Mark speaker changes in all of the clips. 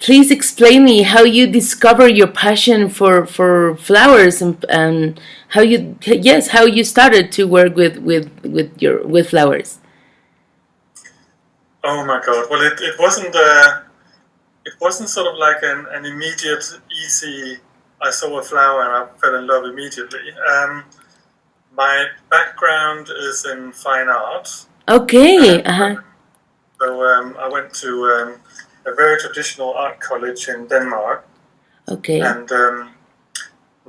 Speaker 1: please explain me how you discover your passion for flowers and how you yes how you started to work with flowers.
Speaker 2: Oh my God! Well, it wasn't sort of like an immediate, easy. I saw a flower and I fell in love immediately. My background is in fine art,
Speaker 1: Okay.
Speaker 2: and
Speaker 1: Uh-huh.
Speaker 2: so I went to a very traditional art college in Denmark,
Speaker 1: Okay.
Speaker 2: and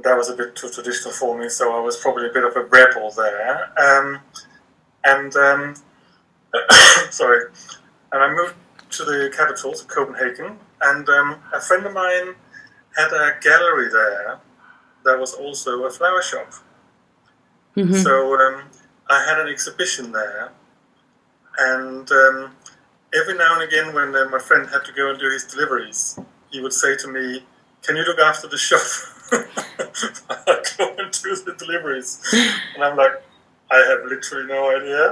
Speaker 2: that was a bit too traditional for me. So I was probably a bit of a rebel there. And sorry, and I moved to the capital, to Copenhagen, and a friend of mine had a gallery there that was also a flower shop.
Speaker 1: Mm-hmm.
Speaker 2: So I had an exhibition there, and every now and again, when my friend had to go and do his deliveries, he would say to me, "Can you look after the shop?" I go and do the deliveries, and I'm like, I have literally no idea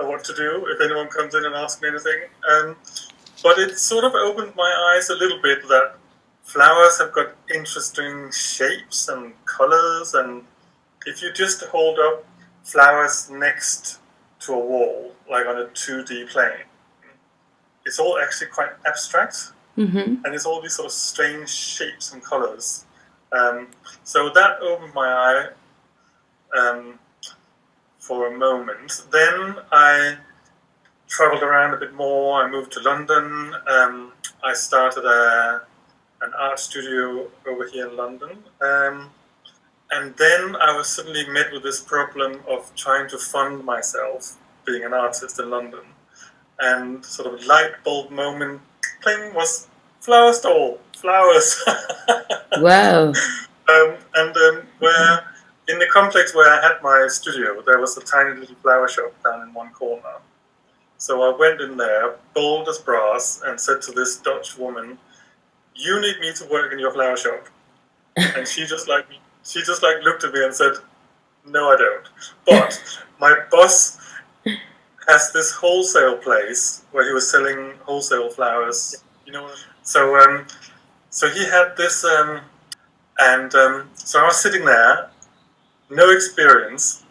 Speaker 2: what to do if anyone comes in and asks me anything. But it sort of opened my eyes a little bit that flowers have got interesting shapes and colors, and if you just hold up flowers next to a wall, like on a 2D plane, it's all actually quite abstract,
Speaker 1: Mm-hmm.
Speaker 2: and it's all these sort of strange shapes and colors. So that opened my eye for a moment. Then I traveled around a bit more. I moved to London. I started an art studio over here in London. And then I was suddenly met with this problem of trying to fund myself being an artist in London. And sort of light bulb moment, pling, was flower stall, flowers.
Speaker 1: Wow.
Speaker 2: Where in the complex where I had my studio, there was a tiny little flower shop down in one corner. So I went in there, bold as brass, and said to this Dutch woman, "You need me to work in your flower shop." And she just like looked at me and said, "No, I don't. But my boss has this wholesale place where he was selling wholesale flowers. You know, so so he had this, and so I was sitting there, no experience,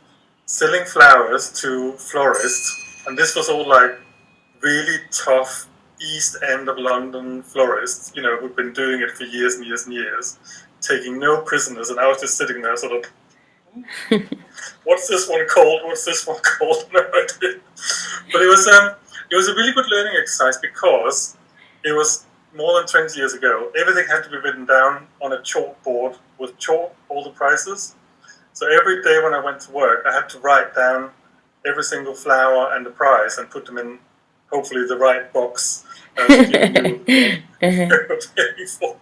Speaker 2: selling flowers to florists, and this was all like really tough East End of London florists, you know, who'd been doing it for years and years and years, taking no prisoners, and I was just sitting there, sort of, what's this one called? What's this one called? No idea. But it was a really good learning exercise because it was more than 20 years ago. Everything had to be written down on a chalkboard with chalk, all the prices. So every day when I went to work, I had to write down every single flower and the price and put them in, hopefully, the right box so people knew what they were paying for.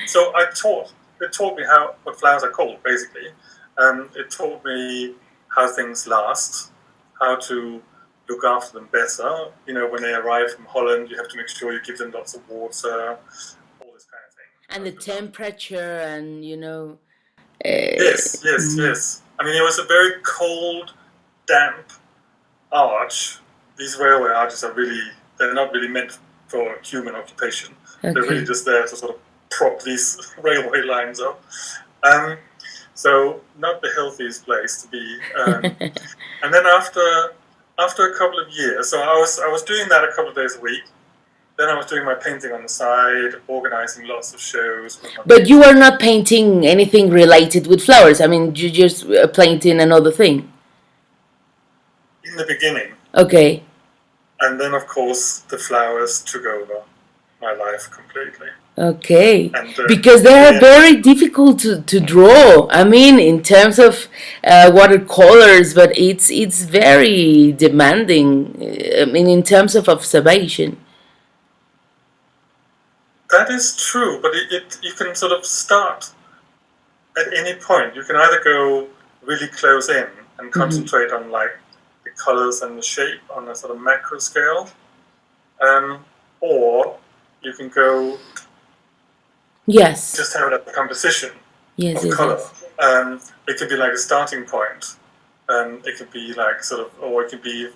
Speaker 2: So it taught me what flowers are called, basically. It taught me how things last, how to look after them better. You know, when they arrive from Holland, you have to make sure you give them lots of water, all this kind of thing.
Speaker 1: And the temperature and
Speaker 2: Yes, yes,
Speaker 1: mm,
Speaker 2: yes. I mean, it was a very cold, damp arch. These railway arches they're not really meant for human occupation. They're really
Speaker 1: okay.
Speaker 2: just there to sort of prop these railway lines up. Um, so not the healthiest place to be. And then after a couple of years, so I was doing that a couple of days a week. Then I was doing my painting on the side, organizing lots of shows with my
Speaker 1: But you are
Speaker 2: painting.
Speaker 1: not painting anything related with flowers. I mean, you just painting another thing.
Speaker 2: In the beginning,
Speaker 1: Okay.
Speaker 2: and then of course the flowers took over my life completely.
Speaker 1: Okay,
Speaker 2: And
Speaker 1: because they are
Speaker 2: then,
Speaker 1: very difficult to draw. I mean, in terms of watercolors, but it's very demanding. I mean, in terms of observation.
Speaker 2: that is true, but you can sort of start at any point. You can either go really close in and
Speaker 1: Hmm.
Speaker 2: concentrate on like the colors and the shape on a sort of macro scale, or you can go
Speaker 1: Yes,
Speaker 2: just have it at the composition
Speaker 1: yes,
Speaker 2: of
Speaker 1: yes,
Speaker 2: color.
Speaker 1: yes.
Speaker 2: It could be like a starting point. It could be like sort of, or it could be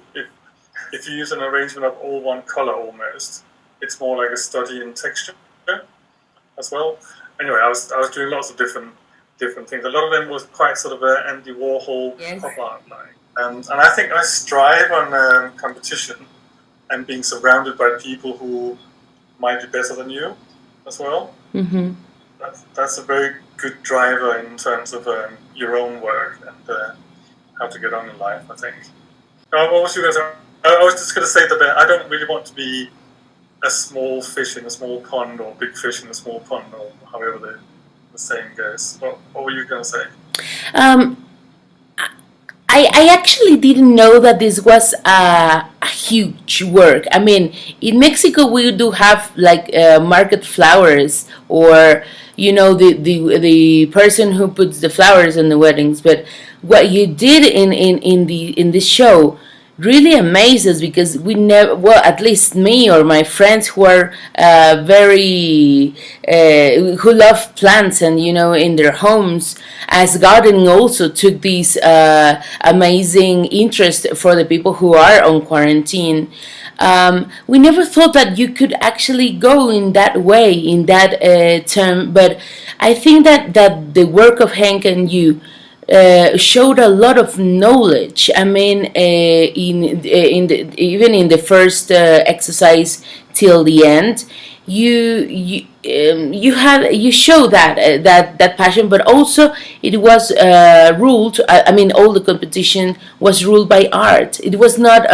Speaker 2: if you use an arrangement of all one color almost. It's more like a study in texture. as well. Anyway, I was doing lots of different things. A lot of them was quite sort of Andy Warhol
Speaker 1: Yes.
Speaker 2: pop art like, and I think I strive on competition and being surrounded by people who might be better than you as well.
Speaker 1: Mm-hmm.
Speaker 2: That's a very good driver in terms of your own work and how to get on in life, I think. What was you going to say? I was just going to say that I don't really want to be a small fish in a small pond or big fish in a small pond or however the saying goes. What were you going to say?
Speaker 1: Um, I actually didn't know that this was a huge work. I mean, in Mexico we do have like market flowers, or the person who puts the flowers in the weddings. But what you did in this show really amazes, because we never, well, at least me or my friends who are very who love plants, and in their homes, as gardening also took this amazing interest for the people who are on quarantine. We never thought that you could actually go in that way, in that term. But I think that the work of Hank and you showed a lot of knowledge. I mean, even in the first exercise till the end, you show that passion, but also it was ruled. I mean, all the competition was ruled by art. It was not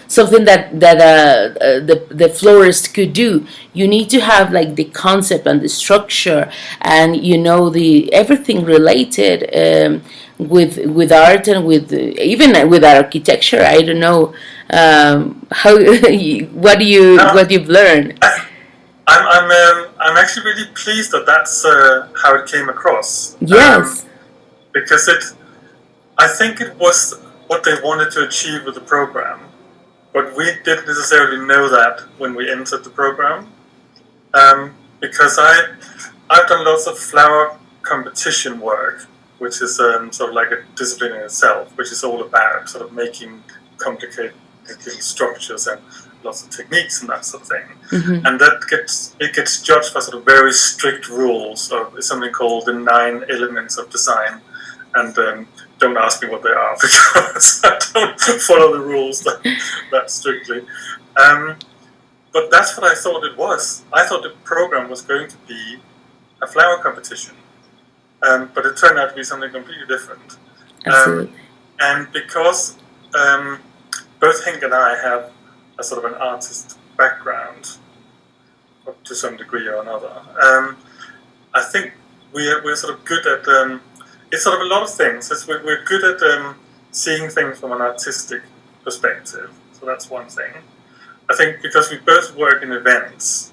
Speaker 1: something that the florist could do. You need to have like the concept and the structure, and the everything related with art, and with even with architecture. I don't know how what you've learned.
Speaker 2: I'm actually really pleased that that's how it came across.
Speaker 1: Yes.
Speaker 2: Because I think it was what they wanted to achieve with the program, but we didn't necessarily know that when we entered the program. Because I've done lots of flower competition work, which is sort of like a discipline in itself, which is all about sort of making complicated structures and lots of techniques and that sort of thing.
Speaker 1: Mm-hmm.
Speaker 2: And it gets judged by sort of very strict rules. Of something called the 9 elements of design, and don't ask me what they are, because I don't follow the rules that strictly. But that's what I thought it was. I thought the program was going to be a flower competition, but it turned out to be something completely different.
Speaker 1: Absolutely.
Speaker 2: And because both Henk and I have a sort of an artist background, to some degree or another, I think we're sort of good at it's sort of a lot of things. We're good at seeing things from an artistic perspective. So that's one thing. I think because we both work in events,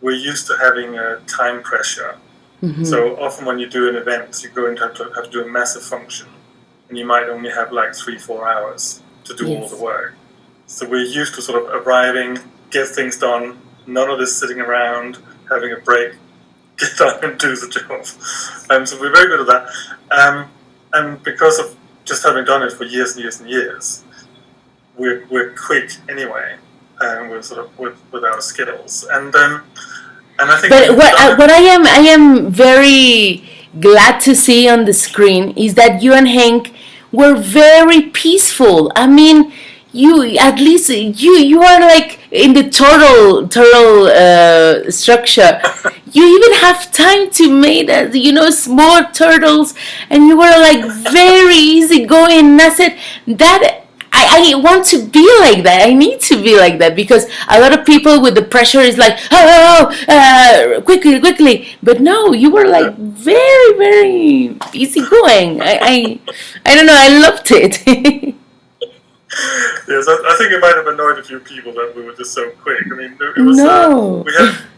Speaker 2: we're used to having a time pressure.
Speaker 1: Mm-hmm.
Speaker 2: So often when you do an event, you're going to have to do a massive function, and you might only have like 3-4 hours to do all the work. So we're used to sort of arriving, get things done, none of this sitting around, having a break, get done and do the job. So we're very good at that. And because of just having done it for years and years and years, we're quick anyway, we're sort of with our skills. And I think.
Speaker 1: But what I am very glad to see on the screen is that you and Hank were very peaceful. I mean, you at least you are like in the turtle structure. You even have time to make small turtles, and you were like very easygoing. And I said that. I want to be like that. I need to be like that, because a lot of people with the pressure is like, quickly. But no, you were like very, very easygoing. I don't know. I loved it.
Speaker 2: Yes, I think it might have annoyed a few people that we were just so quick. I mean, it was
Speaker 1: No.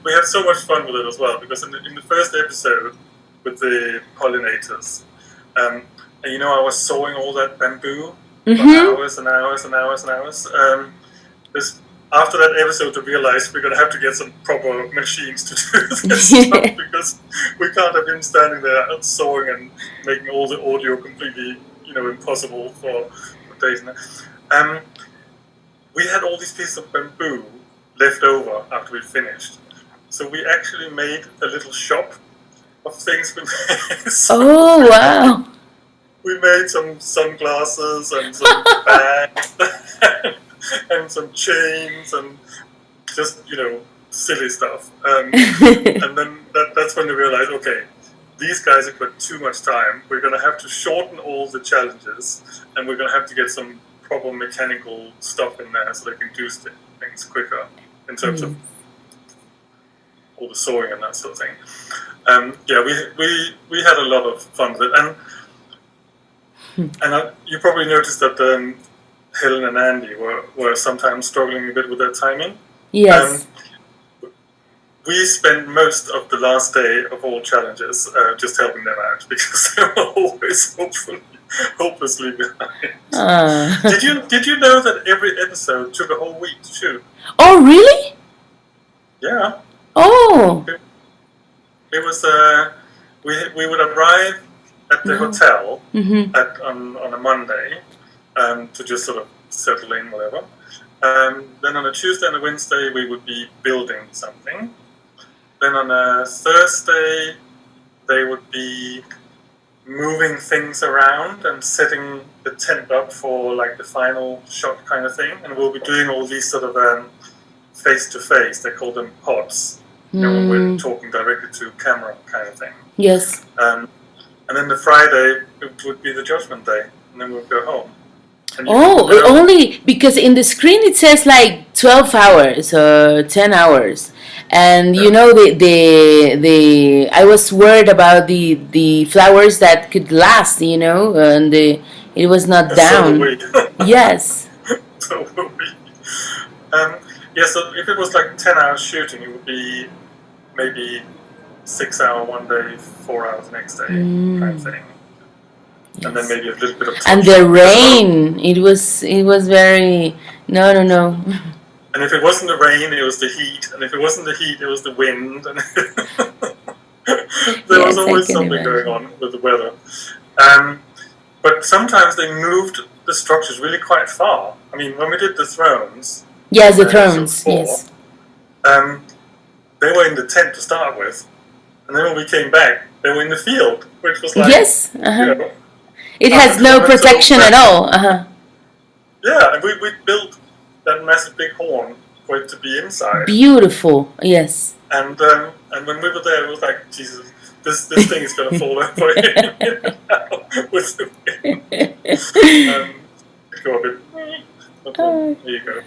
Speaker 2: we had so much fun with it as well, because in the first episode with the pollinators, and I was sawing all that bamboo for hours and hours and hours and hours. After that episode, I realized we're going to have to get some proper machines to do this stuff, because we can't have him standing there sawing and making all the audio completely, impossible for days. We had all these pieces of bamboo left over after we finished. So we actually made a little shop of things we made.
Speaker 1: Oh, wow.
Speaker 2: We made some sunglasses and some bags and some chains and just, silly stuff. And then that's when we realized, okay, these guys have got too much time. We're going to have to shorten all the challenges, and we're going to have to get some proper mechanical stuff in there so they can do things quicker in terms of all the sewing and that sort of thing. We had a lot of fun with it, and you probably noticed that Helen and Andy were sometimes struggling a bit with their timing.
Speaker 1: Yes.
Speaker 2: We spent most of the last day of all challenges just helping them out because they were always hopelessly behind. Did you know that every episode took a whole week to shoot?
Speaker 1: Oh, really?
Speaker 2: Yeah.
Speaker 1: Oh.
Speaker 2: It was we would arrive at the hotel on a Monday to just sort of settle in, whatever. Then on a Tuesday and a Wednesday we would be building something. Then on a Thursday they would be moving things around and setting the tent up for like the final shot kind of thing. And we'll be doing all these sort of face-to-face, they call them pods. When we're talking directly to camera kind of thing.
Speaker 1: Yes.
Speaker 2: And then the Friday it would be the judgment day, and then we'd go home.
Speaker 1: Only because in the screen it says like 12 hours or 10 hours. And the I was worried about the flowers that could last, and it was not down.
Speaker 2: So were we.
Speaker 1: Yes.
Speaker 2: So were we. So if it was like 10 hours shooting, it would be maybe 6 hour one day, 4 hours the next day, kind of thing. Yes. And then maybe a little bit of
Speaker 1: and the rain, it was very no.
Speaker 2: And if it wasn't the rain, it was the heat, and if it wasn't the heat, it was the wind, and there was always something going on with the weather. But sometimes they moved the structures really quite far. I mean, when we did the thrones.
Speaker 1: Yes, the thrones. Yes.
Speaker 2: They were in the tent to start with, and then when we came back, they were in the field, which was like
Speaker 1: yes. It has no protection at all.
Speaker 2: Yeah, and we built that massive big horn for it to be inside.
Speaker 1: Beautiful. Yes.
Speaker 2: And when we were there, it was like, Jesus, this thing is going to fall over with the wind. Go a bit. Okay, here you go.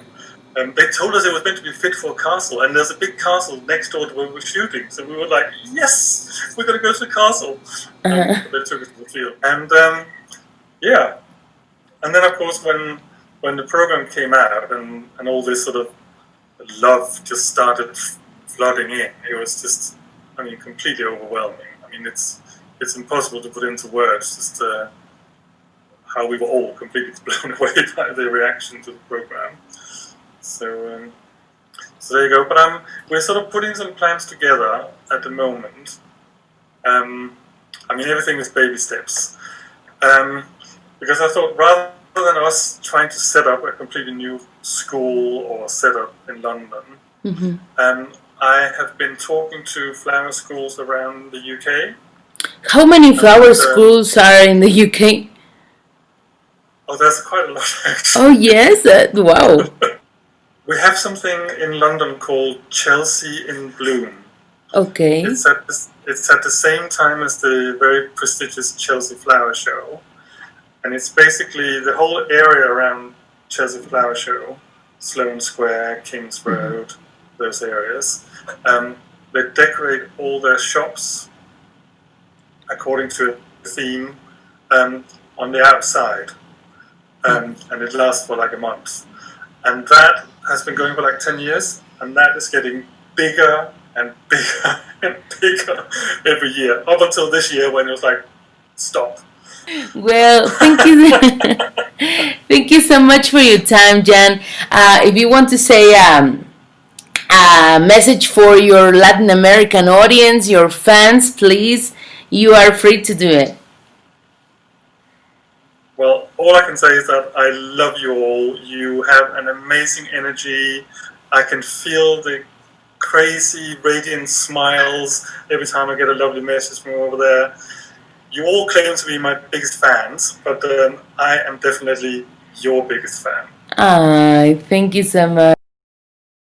Speaker 2: They told us it was meant to be fit for a castle, and there's a big castle next door to where we were shooting. So we were like, yes, we're going to go to the castle. They took us to the field. And and then of course when the program came out and all this sort of love just started flooding in, it was just, completely overwhelming. It's impossible to put into words just how we were all completely blown away by the reaction to the program. So there you go. But we're sort of putting some plans together at the moment. Everything is baby steps. Because I thought rather than us trying to set up a completely new school or set up in London, I have been talking to flower schools around the UK.
Speaker 1: How many flower schools are in the UK?
Speaker 2: Oh, there's quite a lot, actually.
Speaker 1: Oh, yes? Wow.
Speaker 2: We have something in London called Chelsea in Bloom.
Speaker 1: Okay.
Speaker 2: It's at the same time as the very prestigious Chelsea Flower Show. And it's basically the whole area around Chelsea Flower Show, Sloane Square, King's Road, those areas. They decorate all their shops according to a theme on the outside. And it lasts for like a month. And that has been going for like 10 years, and that is getting bigger and bigger and bigger every year, up until this year when it was like, stop.
Speaker 1: Well, thank you. Thank you so much for your time, Jan. If you want to say a message for your Latin American audience, your fans, please, you are free to do it.
Speaker 2: Well, all I can say is that I love you all. You have an amazing energy. I can feel the crazy, radiant smiles every time I get a lovely message from over there. You all claim to be my biggest fans, but I am definitely your biggest fan.
Speaker 1: Thank you so much.